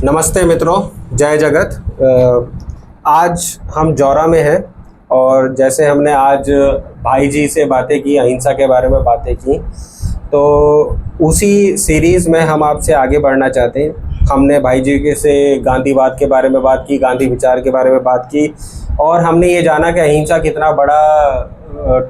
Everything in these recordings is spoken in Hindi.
नमस्ते मित्रों, जय जगत। आज हम जौरा में हैं और जैसे हमने आज भाई जी से बातें की, अहिंसा के बारे में बातें की, तो उसी सीरीज़ में हम आपसे आगे बढ़ना चाहते हैं। हमने भाई जी के से गांधीवाद के बारे में बात की, गांधी विचार के बारे में बात की और हमने ये जाना कि अहिंसा कितना बड़ा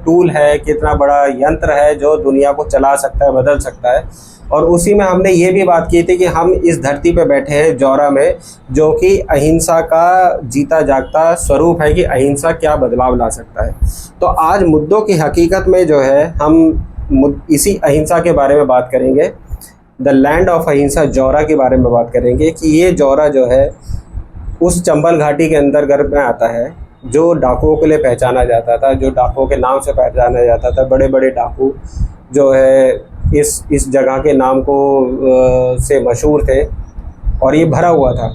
टूल है, कितना बड़ा यंत्र है जो दुनिया को चला सकता है, बदल सकता है। और उसी में हमने ये भी बात की थी कि हम इस धरती पे बैठे हैं जौरा में, जो कि अहिंसा का जीता जागता स्वरूप है कि अहिंसा क्या बदलाव ला सकता है। तो आज मुद्दों की हकीकत में जो है हम इसी अहिंसा के बारे में बात करेंगे। द लैंड ऑफ अहिंसा, जौरा के बारे में बात करेंगे कि ये जौरा जो है उस चंबल घाटी के अंतर्गत में आता है जो डाकुओं के लिए पहचाना जाता था, जो डाकुओं के नाम से पहचाना जाता था। बड़े बड़े डाकू जो है इस जगह के नाम को से मशहूर थे और ये भरा हुआ था।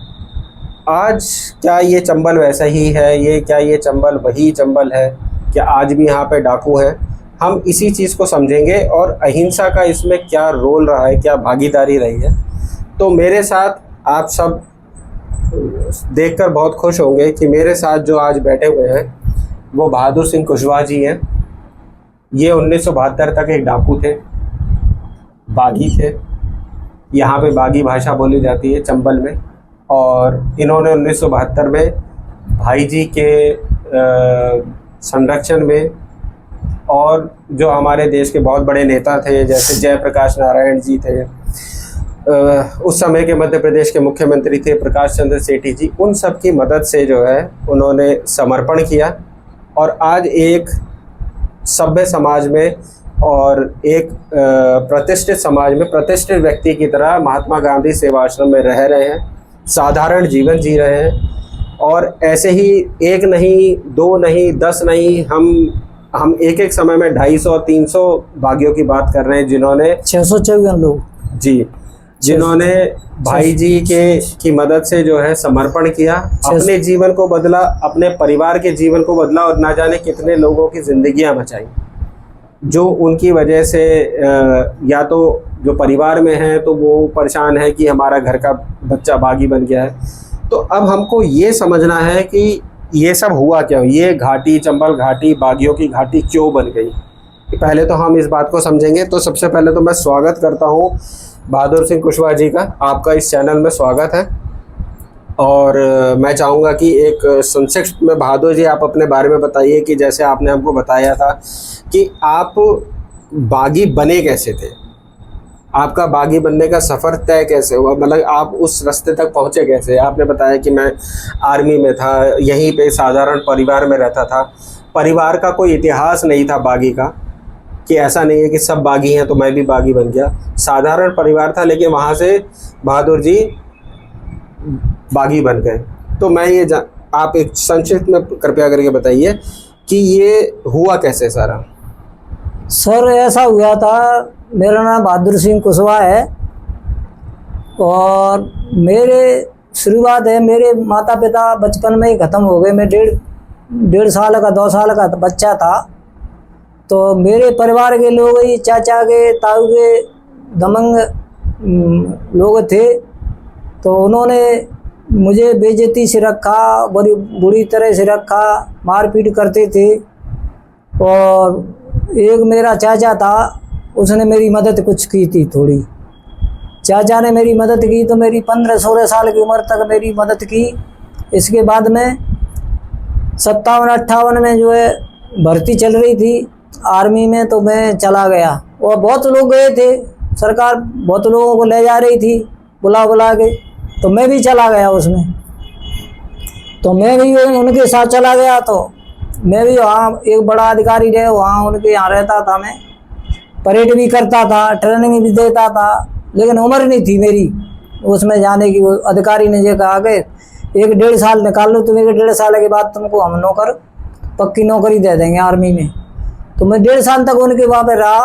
आज क्या ये चंबल वैसा ही है? क्या ये चंबल वही चंबल है? क्या आज भी यहाँ पे डाकू हैं? हम इसी चीज़ को समझेंगे और अहिंसा का इसमें क्या रोल रहा है, क्या भागीदारी रही है। तो मेरे साथ आप सब देखकर बहुत खुश होंगे कि मेरे साथ जो आज बैठे हुए हैं वो बहादुर सिंह कुशवाहा जी हैं। ये 1972 तक एक डाकू थे, बागी थे। यहाँ पे बागी भाषा बोली जाती है चंबल में। और इन्होंने 1972 में भाई जी के संरक्षण में और जो हमारे देश के बहुत बड़े नेता थे जैसे जयप्रकाश नारायण जी थे, उस समय के मध्य प्रदेश के मुख्यमंत्री थे प्रकाश चंद्र सेठी जी, उन सब की मदद से जो है उन्होंने समर्पण किया और आज एक सभ्य समाज में और एक प्रतिष्ठित समाज में प्रतिष्ठित व्यक्ति की तरह महात्मा गांधी सेवा आश्रम में रह रहे हैं, साधारण जीवन जी रहे हैं। और ऐसे ही एक नहीं, दो नहीं, 10 नहीं, हम एक समय में 250-300 बागियों की बात कर रहे हैं जिन्होंने 654 लोग जी, जिन्होंने भाई जी की मदद से जो है समर्पण किया, अपने जीवन को बदला, अपने परिवार के जीवन को बदला और ना जाने कितने लोगों की जिंदगियां बचाई जो उनकी वजह से या तो जो परिवार में है तो वो परेशान है कि हमारा घर का बच्चा बागी बन गया है। तो अब हमको ये समझना है कि ये सब हुआ क्यों, ये घाटी, चंबल घाटी बागियों की घाटी क्यों बन गई। पहले तो हम इस बात को समझेंगे। तो सबसे पहले तो मैं स्वागत करता हूँ बहादुर सिंह कुशवाहा जी का। आपका इस चैनल में स्वागत है और मैं चाहूँगा कि एक संक्षिप्त में बहादुर जी आप अपने बारे में बताइए कि जैसे आपने हमको बताया था कि आप बागी बने कैसे थे, आपका बागी बनने का सफ़र तय कैसे हुआ, मतलब आप उस रास्ते तक पहुँचे कैसे। आपने बताया कि मैं आर्मी में था, यहीं पे साधारण परिवार में रहता था, परिवार का कोई इतिहास नहीं था बागी का, कि ऐसा नहीं है कि सब बागी हैं तो मैं भी बागी बन गया। साधारण परिवार था लेकिन वहाँ से बहादुर जी बागी बन गए। तो मैं ये आप एक संक्षिप्त में कृपया करके बताइए कि ये हुआ कैसे सारा। सर ऐसा हुआ था, मेरा नाम बहादुर सिंह कुशवाहा है और मेरे शुरुआत है, मेरे माता पिता बचपन में ही ख़त्म हो गए। मैं डेढ़ साल का 2 साल का बच्चा था। तो मेरे परिवार के लोग ही चाचा के, ताऊ के दमंग लोग थे, तो उन्होंने मुझे बेइज्जती से रखा, बड़ी बुरी तरह से रखा, मारपीट करते थे। और एक मेरा चाचा था, उसने मेरी मदद कुछ की थी थोड़ी। चाचा ने मेरी मदद की तो मेरी 15-16 साल की उम्र तक मेरी मदद की। इसके बाद में 57-58 में जो है भर्ती चल रही थी आर्मी में, तो मैं चला गया और बहुत लोग गए थे, सरकार बहुत लोगों को ले जा रही थी बुला बुला के, तो मैं भी चला गया उसमें। तो मैं भी उनके साथ चला गया। तो मैं भी वहाँ एक बड़ा अधिकारी रहे, वहाँ उनके यहाँ रहता था, मैं परेड भी करता था, ट्रेनिंग भी देता था, लेकिन उम्र नहीं थी मेरी उसमें जाने की। वो अधिकारी ने ये कहा कि 1-1.5 साल निकाल लो, तुम 1-1.5 साल के बाद तुमको हम पक्की नौकरी दे देंगे आर्मी में। तो मैं 1.5 साल तक उनके वहाँ पे रहा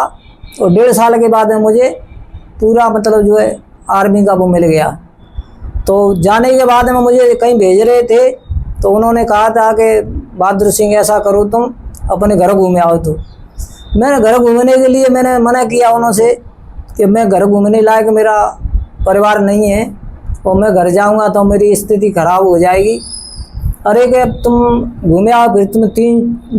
और 1.5 साल के बाद में मुझे पूरा मतलब जो है आर्मी का वो मिल गया। तो जाने के बाद में मुझे कहीं भेज रहे थे, तो उन्होंने कहा था कि बहादुर सिंह ऐसा करो तुम अपने घर घूमे आओ। तो मैंने घर घूमने के लिए मैंने मना किया उन्होंने कि मैं घर घूमने लायक मेरा परिवार नहीं है और मैं घर जाऊंगा तो मेरी स्थिति खराब हो जाएगी। अरे कि अब तुम घूमे आओ, फिर तुम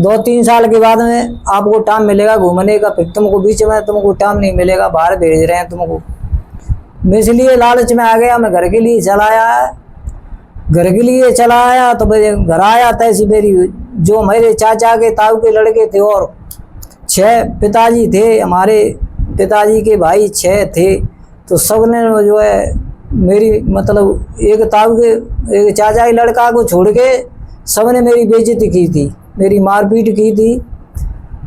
2-3 साल के बाद में आपको टाइम मिलेगा घूमने का, फिर तुमको बीच में तुमको टाइम नहीं मिलेगा, बाहर भेज रहे हैं तुमको। मैं इसलिए लालच में आ गया, मैं घर के लिए चला आया। घर के लिए चला आया तो घर आया तैसी मेरी जो मेरे चाचा के ताऊ के लड़के थे और 6 पिताजी थे, हमारे पिताजी के भाई 6 थे। तो सब ने जो है मेरी मतलब एक ताऊ के एक चाचा के लड़का को छोड़ के सब ने मेरी बेइज्जती की थी, मेरी मारपीट की थी।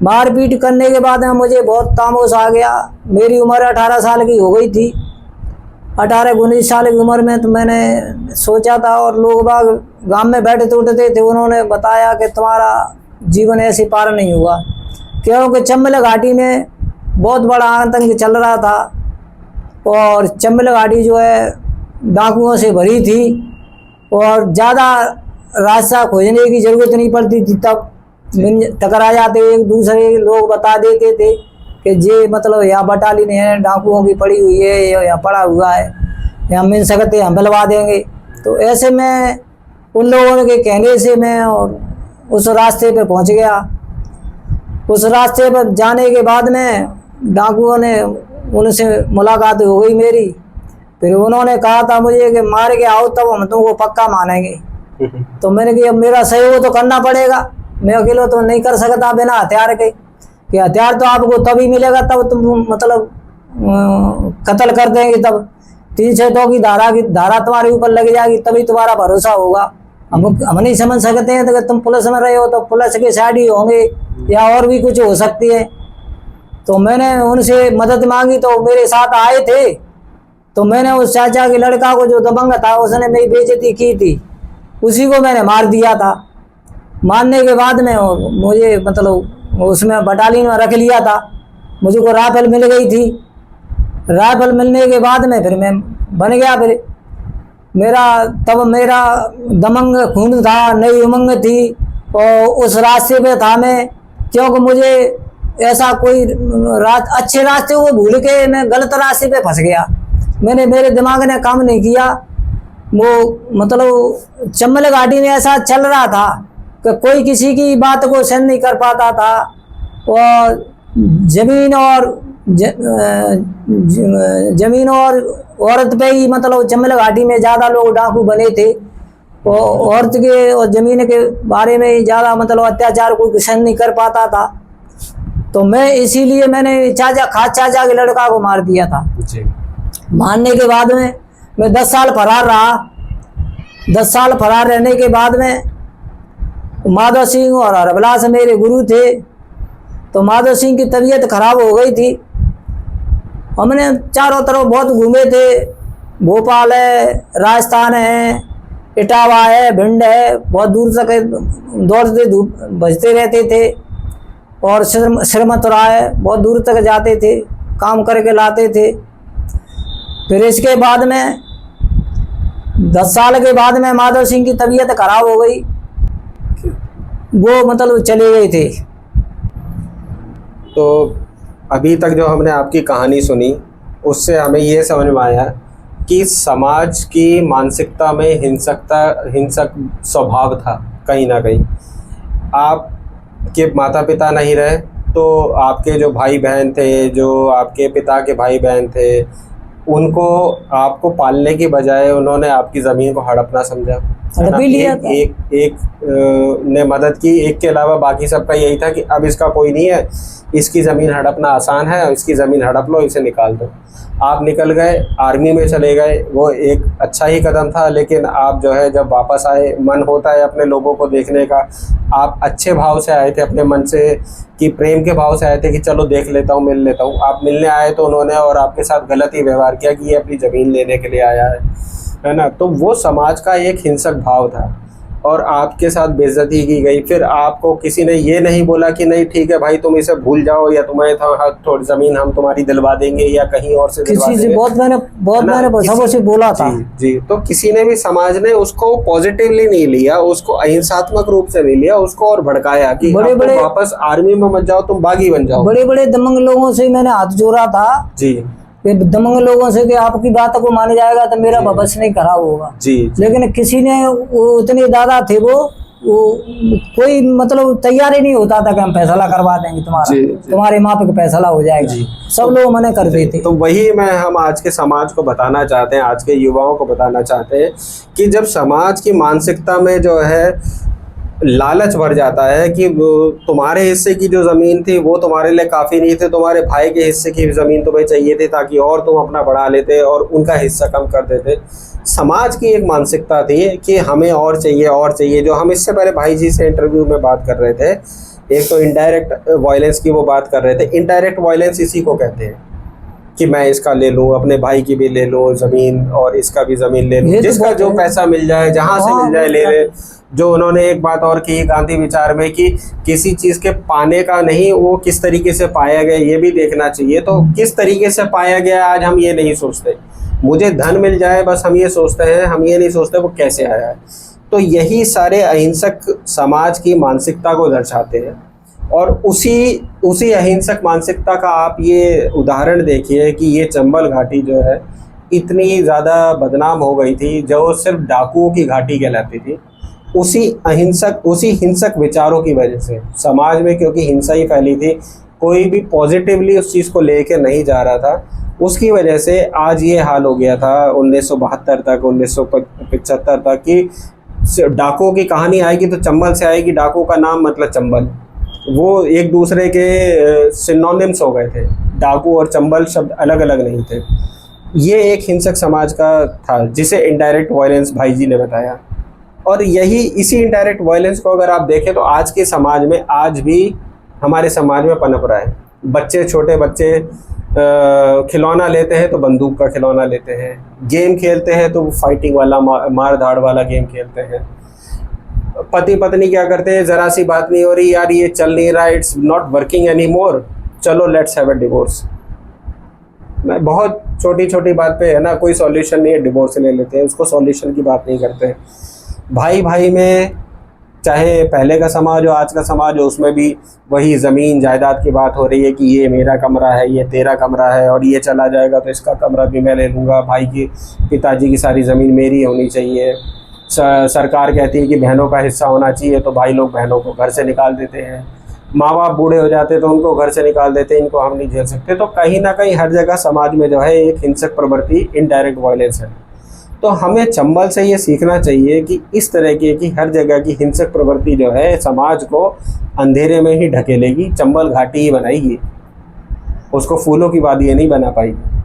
मारपीट करने के बाद में मुझे बहुत तामोस आ गया। मेरी उम्र 18 साल की हो गई थी। 18-19 साल की उम्र में तो मैंने सोचा था, और लोग बाग गांव में बैठे उठते थे, उन्होंने बताया कि तुम्हारा जीवन ऐसे पार नहीं हुआ, क्योंकि चंबल घाटी में बहुत बड़ा आतंक चल रहा था और चंबल घाटी जो है डाकुओं से भरी थी और ज़्यादा रास्ता खोजने की ज़रूरत नहीं पड़ती थी। तब टकरा जाते, एक दूसरे लोग बता देते थे कि ये मतलब यहाँ बटालियन है डाकुओं की पड़ी हुई है, यहाँ पड़ा हुआ है, यहाँ मिल सकते हम बलवा देंगे। तो ऐसे में उन लोगों के कहने से मैं और उस रास्ते पे पहुँच गया। उस रास्ते पर जाने के बाद में डाकुओं ने उनसे मुलाकात हो गई मेरी। फिर उन्होंने कहा था मुझे कि मार के आओ तब हम तुमको पक्का मानेंगे। तो मैंने कहा अब मेरा सहयोग तो करना पड़ेगा, मैं अकेला तो नहीं कर सकता बिना हथियार के, कि हथियार तो आपको तभी मिलेगा तब तुम मतलब कत्ल कर देंगे, तब 302 की धारा तुम्हारे ऊपर लग जाएगी, तभी तुम्हारा भरोसा होगा। हम नहीं समझ सकते हैं तो तुम पुलिस में रहे हो तो पुलिस के साइड ही होंगे या और भी कुछ हो सकती है। तो मैंने उनसे मदद मांगी तो मेरे साथ आए थे। तो मैंने उस चाचा के लड़का को जो दबंग था उसने मेरी बेइज्जती की थी, उसी को मैंने मार दिया था। मारने के बाद में मुझे मतलब उसमें बटालियन में रख लिया था, मुझको राइफल मिल गई थी। राइफल मिलने के बाद में फिर मैं बन गया। फिर तब मेरा दबंग खून था, नई उमंग थी और उस रास्ते पे था मैं, क्योंकि मुझे ऐसा कोई अच्छे रास्ते को भूल के मैं गलत रास्ते पे फंस गया। मेरे दिमाग ने काम नहीं किया। वो मतलब चंबल घाटी में ऐसा चल रहा था कि कोई किसी की बात को सहन नहीं कर पाता था और जमीन और औरत पे ही मतलब चंबल घाटी में ज़्यादा लोग डाकू बने थे और औरत के और ज़मीन के बारे में ज़्यादा मतलब अत्याचार कोई सहन नहीं कर पाता था। तो मैं इसीलिए मैंने खास चाचा के लड़का को मार दिया था जी। मारने के बाद में मैं 10 साल फरार रहा। 10 साल फरार रहने के बाद में माधव सिंह और हरविलास मेरे गुरु थे। तो माधव सिंह की तबीयत खराब हो गई थी। हमने चारों तरफ बहुत घूमे थे, भोपाल है, राजस्थान है, इटावा है, भिंड है, बहुत दूर तक दौड़ते भजते रहते थे और श्रीमथुरा है, बहुत दूर तक जाते थे, काम करके लाते थे। फिर इसके बाद में 10 साल के बाद में माधव सिंह की तबीयत खराब हो गई, वो मतलब चले गए थे। तो अभी तक जो हमने आपकी कहानी सुनी उससे हमें ये समझ में आया कि समाज की मानसिकता में हिंसक स्वभाव था कहीं ना कहीं। आपके माता पिता नहीं रहे तो आपके जो भाई बहन थे, जो आपके पिता के भाई बहन थे, उनको आपको पालने की बजाय उन्होंने आपकी ज़मीन को हड़पना समझा। एक ने मदद की, एक के अलावा बाकी सबका यही था कि अब इसका कोई नहीं है, इसकी ज़मीन हड़पना आसान है, इसकी ज़मीन हड़प लो, इसे निकाल दो। आप निकल गए, आर्मी में चले गए, वो एक अच्छा ही कदम था। लेकिन आप जो है जब वापस आए, मन होता है अपने लोगों को देखने का। आप अच्छे भाव से आए थे, अपने मन से कि प्रेम के भाव से आए थे कि चलो देख लेता हूँ, मिल लेता हूँ। आप मिलने आए तो उन्होंने और आपके साथ गलत ही व्यवहार किया कि ये अपनी ज़मीन लेने के लिए आया है ना। तो वो समाज का एक हिंसक भाव था और आपके साथ बेइज्जती की गई। फिर आपको किसी ने ये नहीं बोला कि नहीं ठीक है भाई तुम इसे भूल जाओ या तुम्हें थोड़ी ज़मीन हम तुम्हारी दिलवा देंगे या कहीं और से दिलवा देंगे। बहुत मैंने सबों से बोला था जी। तो किसी ने भी, समाज ने उसको पॉजिटिवली नहीं लिया, उसको अहिंसात्मक रूप से नहीं लिया, उसको और भड़काया कि बड़े वापस आर्मी में मत जाओ, तुम बागी बन जाओ। बड़े बड़े दबंग लोगों से मैंने हाथ जोड़ा था जी। कि दमंग लोगों से कि आपकी बात को माना जाएगा तो मेरा भविष्य नहीं खराब होगा। जी लेकिन किसी ने, वो उतने दादा थे वो कोई मतलब तैयार ही नहीं होता था कि हम फैसला करवा देंगे तुम्हारा, तुम्हारे माँ पे फैसला हो जाएगा। सब लोग मना कर देते। तो वही हम आज के समाज को बताना चाहते हैं, आज के युवाओं को बताना चाहते हैं कि जब समाज की मानसिकता में जो है लालच भर जाता है कि तुम्हारे हिस्से की जो ज़मीन थी वो तुम्हारे लिए काफ़ी नहीं थी, तुम्हारे भाई के हिस्से की ज़मीन तुम्हें चाहिए थी ताकि और तुम अपना बढ़ा लेते और उनका हिस्सा कम कर देते। समाज की एक मानसिकता थी कि हमें और चाहिए, जो हम इससे पहले भाई जी से इंटरव्यू में बात कर रहे थे। एक तो इनडायरेक्ट वायलेंस की वो बात कर रहे थे। इनडायरेक्ट वायलेंस इसी को कहते हैं कि मैं इसका ले लूँ, अपने भाई की भी ले लूँ ज़मीन और इसका भी ज़मीन ले लूँ, जिसका जो पैसा मिल जाए, जहाँ से मिल जाए ले ले। जो उन्होंने एक बात और की गांधी विचार में कि किसी चीज़ के पाने का नहीं, वो किस तरीके से पाया गया ये भी देखना चाहिए। तो किस तरीके से पाया गया आज हम ये नहीं सोचते, मुझे धन मिल जाए बस हम ये सोचते हैं, हम ये नहीं सोचते वो कैसे आया है। तो यही सारे अहिंसक समाज की मानसिकता को दर्शाते हैं। और उसी अहिंसक मानसिकता का आप ये उदाहरण देखिए कि ये चंबल घाटी जो है इतनी ज़्यादा बदनाम हो गई थी, जो सिर्फ डाकुओं की घाटी कहलाती थी, उसी हिंसक विचारों की वजह से समाज में, क्योंकि हिंसा ही फैली थी, कोई भी पॉजिटिवली उस चीज़ को लेके नहीं जा रहा था, उसकी वजह से आज ये हाल हो गया था 1972 तक, 1975 तक कि डाकुओं की कहानी आएगी तो चंबल से आएगी। डाकू का नाम मतलब चंबल, वो एक दूसरे के सिनोनिम्स हो गए थे। डाकू और चंबल शब्द अलग अलग नहीं थे। ये एक हिंसक समाज का था जिसे इनडायरेक्ट वायलेंस भाई जी ने बताया। और इसी इनडायरेक्ट वायलेंस को अगर आप देखें तो आज के समाज में, आज भी हमारे समाज में पनप रहा है। छोटे बच्चे खिलौना लेते हैं तो बंदूक का खिलौना लेते हैं, गेम खेलते हैं तो फाइटिंग वाला मार धाड़ वाला गेम खेलते हैं। पति पत्नी क्या करते हैं, ज़रा सी बात नहीं हो रही, यार ये चल नहीं रहा, it's not working any more, चलो लेट्स हैव अ डिवोर्स। मैं बहुत छोटी छोटी बात पे है ना, कोई सॉल्यूशन नहीं है, डिवोर्स ले लेते हैं, उसको सॉल्यूशन की बात नहीं करते। भाई भाई में, चाहे पहले का समाज हो आज का समाज हो, उसमें भी वही ज़मीन जायदाद की बात हो रही है कि ये मेरा कमरा है, ये तेरा कमरा है, और ये चला जाएगा तो इसका कमरा भी मैं ले लूँगा, भाई की पिताजी की सारी ज़मीन मेरी होनी चाहिए। सरकार कहती है कि बहनों का हिस्सा होना चाहिए, तो भाई लोग बहनों को घर से निकाल देते हैं। माँ बाप बूढ़े हो जाते तो उनको घर से निकाल देते हैं, इनको हम नहीं झेल सकते। तो कहीं ना कहीं हर जगह समाज में जो है एक हिंसक प्रवृत्ति, इनडायरेक्ट वायलेंस है। तो हमें चंबल से ये सीखना चाहिए कि इस तरह की हर जगह की हिंसक प्रवृत्ति जो है समाज को अंधेरे में ही ढकेलेगी, चंबल घाटी ही बनाएगी, उसको फूलों की वादी नहीं बना पाएगी।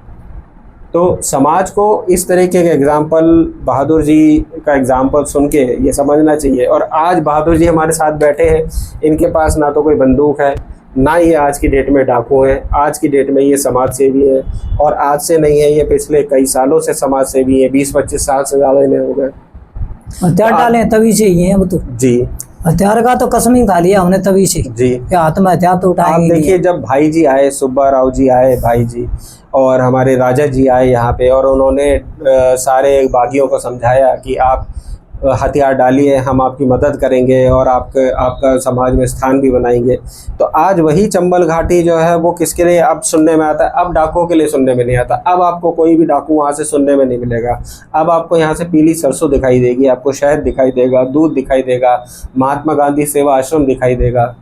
तो समाज को इस तरह के एग्जाम्पल, बहादुर जी का एग्जाम्पल सुन के ये समझना चाहिए। और आज बहादुर जी हमारे साथ बैठे हैं, इनके पास ना तो कोई बंदूक है, ना ये आज की डेट में डाकू हैं, आज की डेट में ये समाज सेवी है। और आज से नहीं है, ये पिछले कई सालों से समाज सेवी है, 20-25 साल से ज़्यादा इन्हें हो गए। हथियार डाले तभी से ही है वो तो जी, हथियार का तो कसम ही खा लिया हमने तभी से जी, कि हाथ में हथियार तो उठाएंगे। आप देखिए जब भाई जी आए, सुब्बा राव जी आए, भाई जी और हमारे राजा जी आए यहाँ पे, और उन्होंने सारे बागियों को समझाया कि आप हथियार डालिए, हम आपकी मदद करेंगे और आपका समाज में स्थान भी बनाएंगे। तो आज वही चंबल घाटी जो है वो किसके लिए अब सुनने में आता है? अब डाकुओं के लिए सुनने में नहीं आता। अब आपको कोई भी डाकू वहाँ से सुनने में नहीं मिलेगा। अब आपको यहाँ से पीली सरसों दिखाई देगी, आपको शहद दिखाई देगा, दूध दिखाई देगा, महात्मा गांधी सेवा आश्रम दिखाई देगा।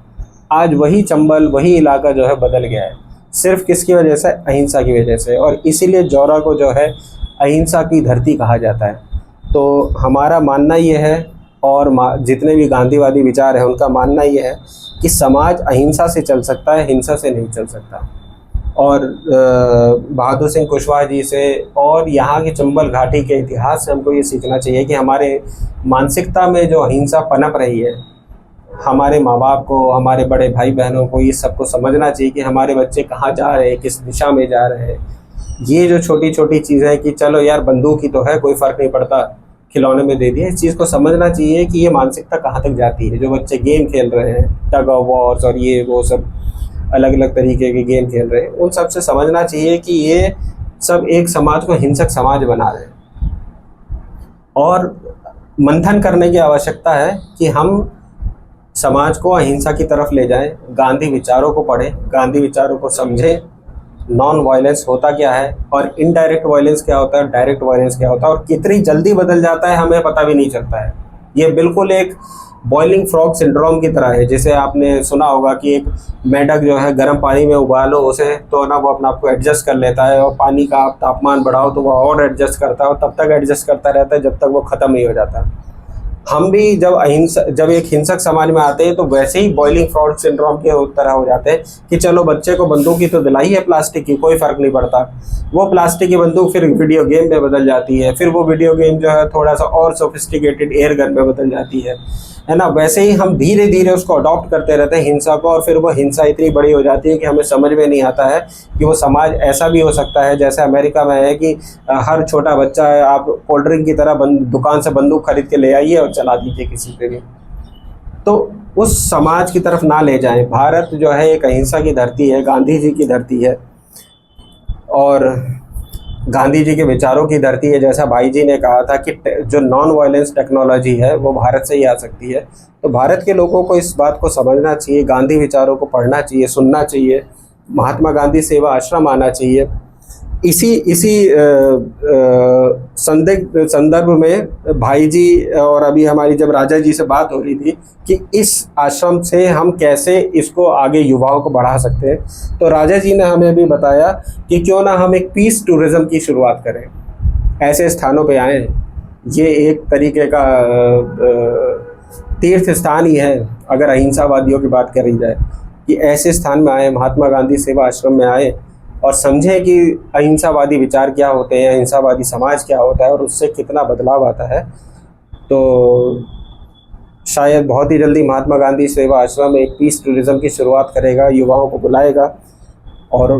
आज वही चंबल, वही इलाका जो है बदल गया है, सिर्फ किसकी वजह से? अहिंसा की वजह से। और इसीलिए जौरा को जो है अहिंसा की धरती कहा जाता है। तो हमारा मानना ये है, और जितने भी गांधीवादी विचार हैं उनका मानना ये है कि समाज अहिंसा से चल सकता है, हिंसा से नहीं चल सकता। और बहादुर सिंह कुशवाहा जी से और यहाँ की चंबल घाटी के इतिहास से हमको ये सीखना चाहिए कि हमारे मानसिकता में जो अहिंसा पनप रही है, हमारे माँ बाप को, हमारे बड़े भाई बहनों को ये सबको समझना चाहिए कि हमारे बच्चे कहाँ जा रहे हैं, किस दिशा में जा रहे हैं। ये जो छोटी छोटी चीज़ है कि चलो यार बंदूक ही तो है, कोई फ़र्क नहीं पड़ता, खिलौने में दे दिए, इस चीज़ को समझना चाहिए कि ये मानसिकता कहाँ तक जाती है। जो बच्चे गेम खेल रहे हैं, टग ऑफ वॉर्स और ये वो सब अलग अलग तरीके के गेम खेल रहे हैं, उन सब से समझना चाहिए कि ये सब एक समाज को हिंसक समाज बना रहे हैं। और मंथन करने की आवश्यकता है कि हम समाज को अहिंसा की तरफ ले जाएं, गांधी विचारों को पढ़ें, गांधी विचारों को समझें नॉन वायलेंस होता क्या है और इनडायरेक्ट वायलेंस क्या होता है, डायरेक्ट वायलेंस क्या होता है, और कितनी जल्दी बदल जाता है हमें पता भी नहीं चलता है। ये बिल्कुल एक बॉइलिंग फ्रॉग सिंड्रोम की तरह है। जैसे आपने सुना होगा कि एक मेंढक जो है गर्म पानी में उबालो उसे तो ना वो अपना आप को एडजस्ट कर लेता है, और पानी का आप तापमान बढ़ाओ तो वो और एडजस्ट करता है, और तब तक एडजस्ट करता रहता है जब तक वो ख़त्म नहीं हो जाता। हम भी जब एक हिंसक समाज में आते हैं तो वैसे ही बॉइलिंग फ्रॉग सिंड्रोम के तरह हो जाते हैं कि चलो बच्चे को बंदूक की तो दिलाई है प्लास्टिक की, कोई फ़र्क नहीं पड़ता। वो प्लास्टिक की बंदूक फिर वीडियो गेम में बदल जाती है, फिर वो वीडियो गेम जो है थोड़ा सा और सोफिस्टिकेटेड एयर गन में बदल जाती है ना। वैसे ही हम धीरे धीरे उसको अडॉप्ट करते रहते हैं हिंसा को, और फिर वो हिंसा इतनी बड़ी हो जाती है कि हमें समझ में नहीं आता है कि वो समाज ऐसा भी हो सकता है जैसे अमेरिका में है कि हर छोटा बच्चा है, आप कोल्ड ड्रिंक की तरह दुकान से बंदूक खरीद के ले आइए और चला दीजिए किसी पे भी। तो उस समाज की तरफ ना ले जाएं। भारत जो है एक अहिंसा की धरती है, गांधी जी की धरती है, और गांधी जी के विचारों की धरती है। जैसा भाई जी ने कहा था कि जो नॉन वायलेंस टेक्नोलॉजी है वो भारत से ही आ सकती है। तो भारत के लोगों को इस बात को समझना चाहिए, गांधी विचारों को पढ़ना चाहिए, सुनना चाहिए, महात्मा गांधी सेवा आश्रम आना चाहिए। इसी संदिग्ध संदर्भ में भाई जी और अभी हमारी जब राजा जी से बात हो रही थी कि इस आश्रम से हम कैसे इसको आगे युवाओं को बढ़ा सकते हैं, तो राजा जी ने हमें भी बताया कि क्यों ना हम एक पीस टूरिज़्म की शुरुआत करें, ऐसे स्थानों पे आएँ। ये एक तरीके का तीर्थ स्थान ही है अगर अहिंसावादियों की बात करी जाए, कि ऐसे स्थान में आए, महात्मा गांधी सेवा आश्रम में आए और समझें कि अहिंसावादी विचार क्या होते हैं, अहिंसावादी समाज क्या होता है और उससे कितना बदलाव आता है। तो शायद बहुत ही जल्दी महात्मा गांधी सेवा आश्रम एक पीस टूरिज़्म की शुरुआत करेगा, युवाओं को बुलाएगा, और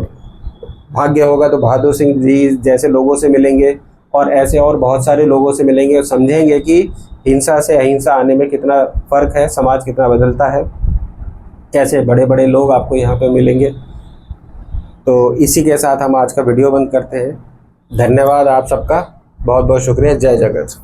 भाग्य होगा तो बहादुर सिंह जी जैसे लोगों से मिलेंगे और ऐसे और बहुत सारे लोगों से मिलेंगे और समझेंगे कि हिंसा से अहिंसा आने में कितना फ़र्क है, समाज कितना बदलता है, कैसे बड़े बड़े लोग आपको यहाँ पे मिलेंगे। तो इसी के साथ हम आज का वीडियो बंद करते हैं। धन्यवाद आप सबका, बहुत बहुत शुक्रिया। जय जगत।